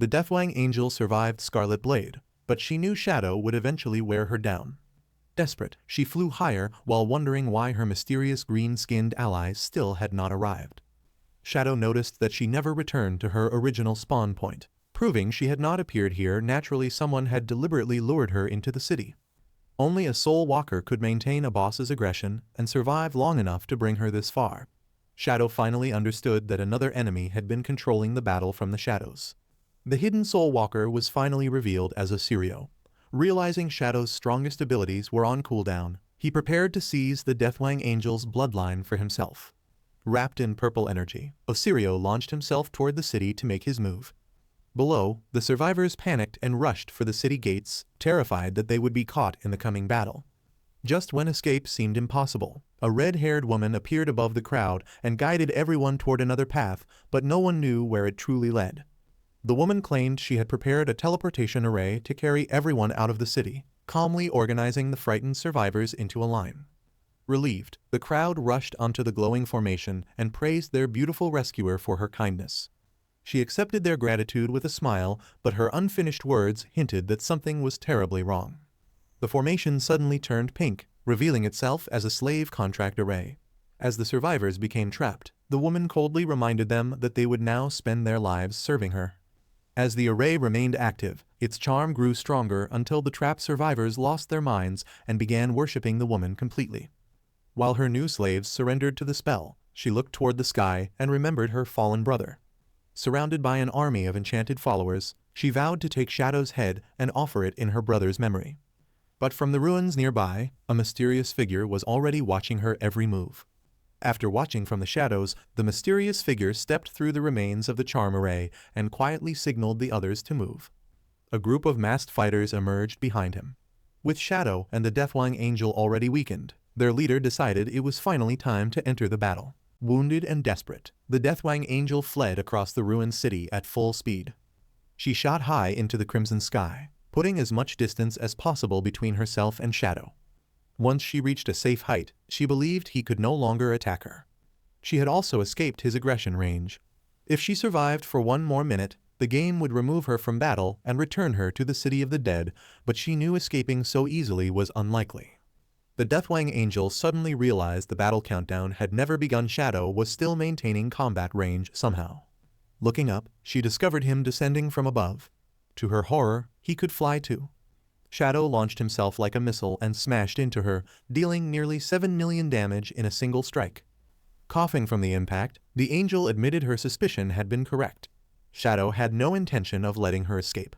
The Deathwing Angel survived Scarlet Blade, but she knew Shadow would eventually wear her down. Desperate, she flew higher while wondering why her mysterious green-skinned allies still had not arrived. Shadow noticed that she never returned to her original spawn point, proving she had not appeared here naturally. Someone had deliberately lured her into the city. Only a soul walker could maintain a boss's aggression and survive long enough to bring her this far. Shadow finally understood that another enemy had been controlling the battle from the shadows. The hidden soul walker was finally revealed as a Sirio. Realizing Shadow's strongest abilities were on cooldown, he prepared to seize the Deathwing Angel's bloodline for himself. Wrapped in purple energy, Osirio launched himself toward the city to make his move. Below, the survivors panicked and rushed for the city gates, terrified that they would be caught in the coming battle. Just when escape seemed impossible, a red-haired woman appeared above the crowd and guided everyone toward another path, but no one knew where it truly led. The woman claimed she had prepared a teleportation array to carry everyone out of the city, calmly organizing the frightened survivors into a line. Relieved, the crowd rushed onto the glowing formation and praised their beautiful rescuer for her kindness. She accepted their gratitude with a smile, but her unfinished words hinted that something was terribly wrong. The formation suddenly turned pink, revealing itself as a slave contract array. As the survivors became trapped, the woman coldly reminded them that they would now spend their lives serving her. As the array remained active, its charm grew stronger until the trapped survivors lost their minds and began worshipping the woman completely. While her new slaves surrendered to the spell, she looked toward the sky and remembered her fallen brother. Surrounded by an army of enchanted followers, she vowed to take Shadow's head and offer it in her brother's memory. But from the ruins nearby, a mysterious figure was already watching her every move. After watching from the shadows, the mysterious figure stepped through the remains of the charm array and quietly signaled the others to move. A group of masked fighters emerged behind him. With Shadow and the Deathwing Angel already weakened, their leader decided it was finally time to enter the battle. Wounded and desperate, the Deathwing Angel fled across the ruined city at full speed. She shot high into the crimson sky, putting as much distance as possible between herself and Shadow. Once she reached a safe height, she believed he could no longer attack her. She had also escaped his aggression range. If she survived for one more minute, the game would remove her from battle and return her to the city of the dead, but she knew escaping so easily was unlikely. The Deathwing Angel suddenly realized the battle countdown had never begun. Shadow was still maintaining combat range somehow. Looking up, she discovered him descending from above. To her horror, he could fly too. Shadow launched himself like a missile and smashed into her, dealing nearly 7 million damage in a single strike. Coughing from the impact, the angel admitted her suspicion had been correct. Shadow had no intention of letting her escape.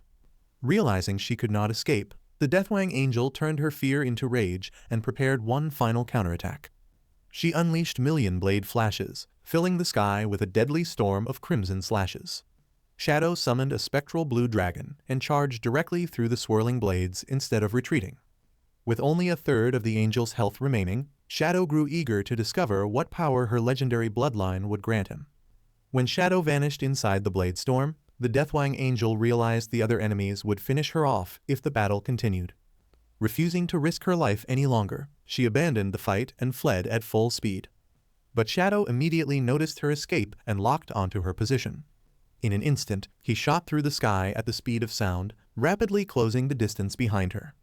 Realizing she could not escape, the Deathwing Angel turned her fear into rage and prepared one final counterattack. She unleashed million blade flashes, filling the sky with a deadly storm of crimson slashes. Shadow summoned a spectral blue dragon and charged directly through the swirling blades instead of retreating. With only a third of the angel's health remaining, Shadow grew eager to discover what power her legendary bloodline would grant him. When Shadow vanished inside the blade storm, the Deathwing Angel realized the other enemies would finish her off if the battle continued. Refusing to risk her life any longer, she abandoned the fight and fled at full speed. But Shadow immediately noticed her escape and locked onto her position. In an instant, he shot through the sky at the speed of sound, rapidly closing the distance behind her.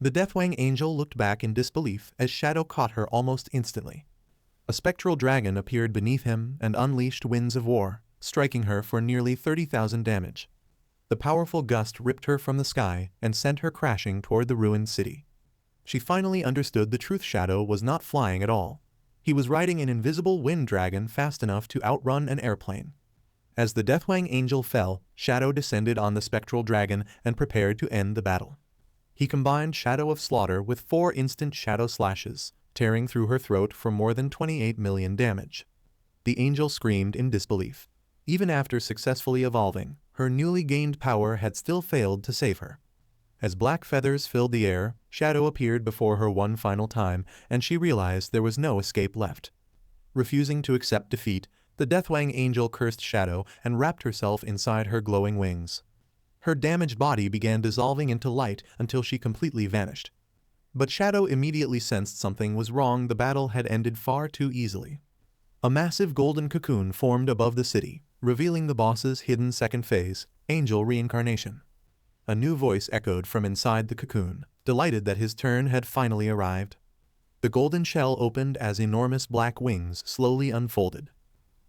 The Deathwing Angel looked back in disbelief as Shadow caught her almost instantly. A spectral dragon appeared beneath him and unleashed winds of war, striking her for nearly 30,000 damage. The powerful gust ripped her from the sky and sent her crashing toward the ruined city. She finally understood the truth. Shadow was not flying at all. He was riding an invisible wind dragon fast enough to outrun an airplane. As the Deathwing Angel fell, Shadow descended on the spectral dragon and prepared to end the battle. He combined Shadow of Slaughter with 4 instant shadow slashes, tearing through her throat for more than 28 million damage. The angel screamed in disbelief. Even after successfully evolving, her newly gained power had still failed to save her. As black feathers filled the air, Shadow appeared before her one final time, and she realized there was no escape left. Refusing to accept defeat, the Deathwing Angel cursed Shadow and wrapped herself inside her glowing wings. Her damaged body began dissolving into light until she completely vanished. But Shadow immediately sensed something was wrong. The battle had ended far too easily. A massive golden cocoon formed above the city, revealing the boss's hidden second phase, Angel Reincarnation. A new voice echoed from inside the cocoon, delighted that his turn had finally arrived. The golden shell opened as enormous black wings slowly unfolded.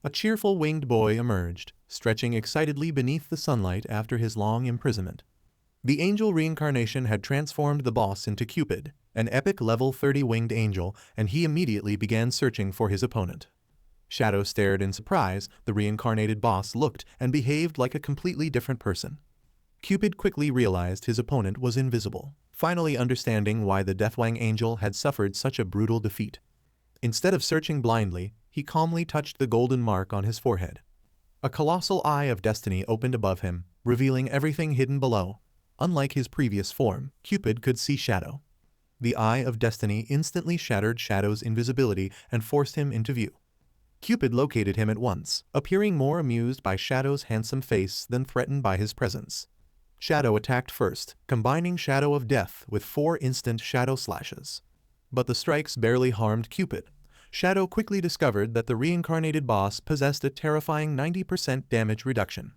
A cheerful winged boy emerged, stretching excitedly beneath the sunlight after his long imprisonment. The angel reincarnation had transformed the boss into Cupid, an epic level 30 winged angel, and he immediately began searching for his opponent. Shadow stared in surprise. The reincarnated boss looked and behaved like a completely different person. Cupid quickly realized his opponent was invisible, finally understanding why the Deathwing angel had suffered such a brutal defeat. Instead of searching blindly, he calmly touched the golden mark on his forehead. A colossal eye of destiny opened above him, revealing everything hidden below. Unlike his previous form, Cupid could see Shadow. The eye of destiny instantly shattered Shadow's invisibility and forced him into view. Cupid located him at once, appearing more amused by Shadow's handsome face than threatened by his presence. Shadow attacked first, combining Shadow of Death with 4 instant shadow slashes. But the strikes barely harmed Cupid. Shadow quickly discovered that the reincarnated boss possessed a terrifying 90% damage reduction.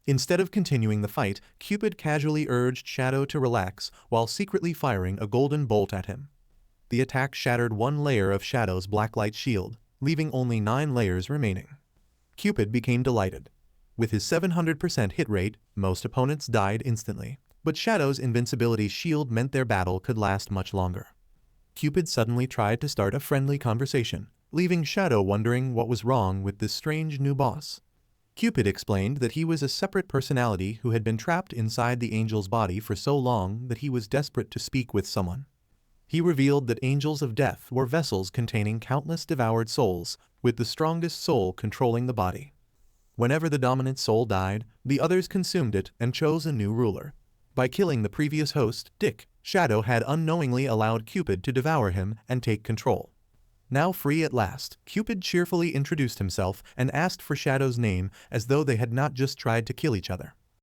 Instead of continuing the fight, Cupid casually urged Shadow to relax while secretly firing a golden bolt at him. The attack shattered 1 layer of Shadow's blacklight shield, leaving only 9 layers remaining. Cupid became delighted. With his 700% hit rate, most opponents died instantly, but Shadow's invincibility shield meant their battle could last much longer. Cupid suddenly tried to start a friendly conversation, leaving Shadow wondering what was wrong with this strange new boss. Cupid explained that he was a separate personality who had been trapped inside the angel's body for so long that he was desperate to speak with someone. He revealed that angels of death were vessels containing countless devoured souls, with the strongest soul controlling the body. Whenever the dominant soul died, the others consumed it and chose a new ruler. By killing the previous host, Dick, Shadow had unknowingly allowed Cupid to devour him and take control. Now free at last, Cupid cheerfully introduced himself and asked for Shadow's name as though they had not just tried to kill each other.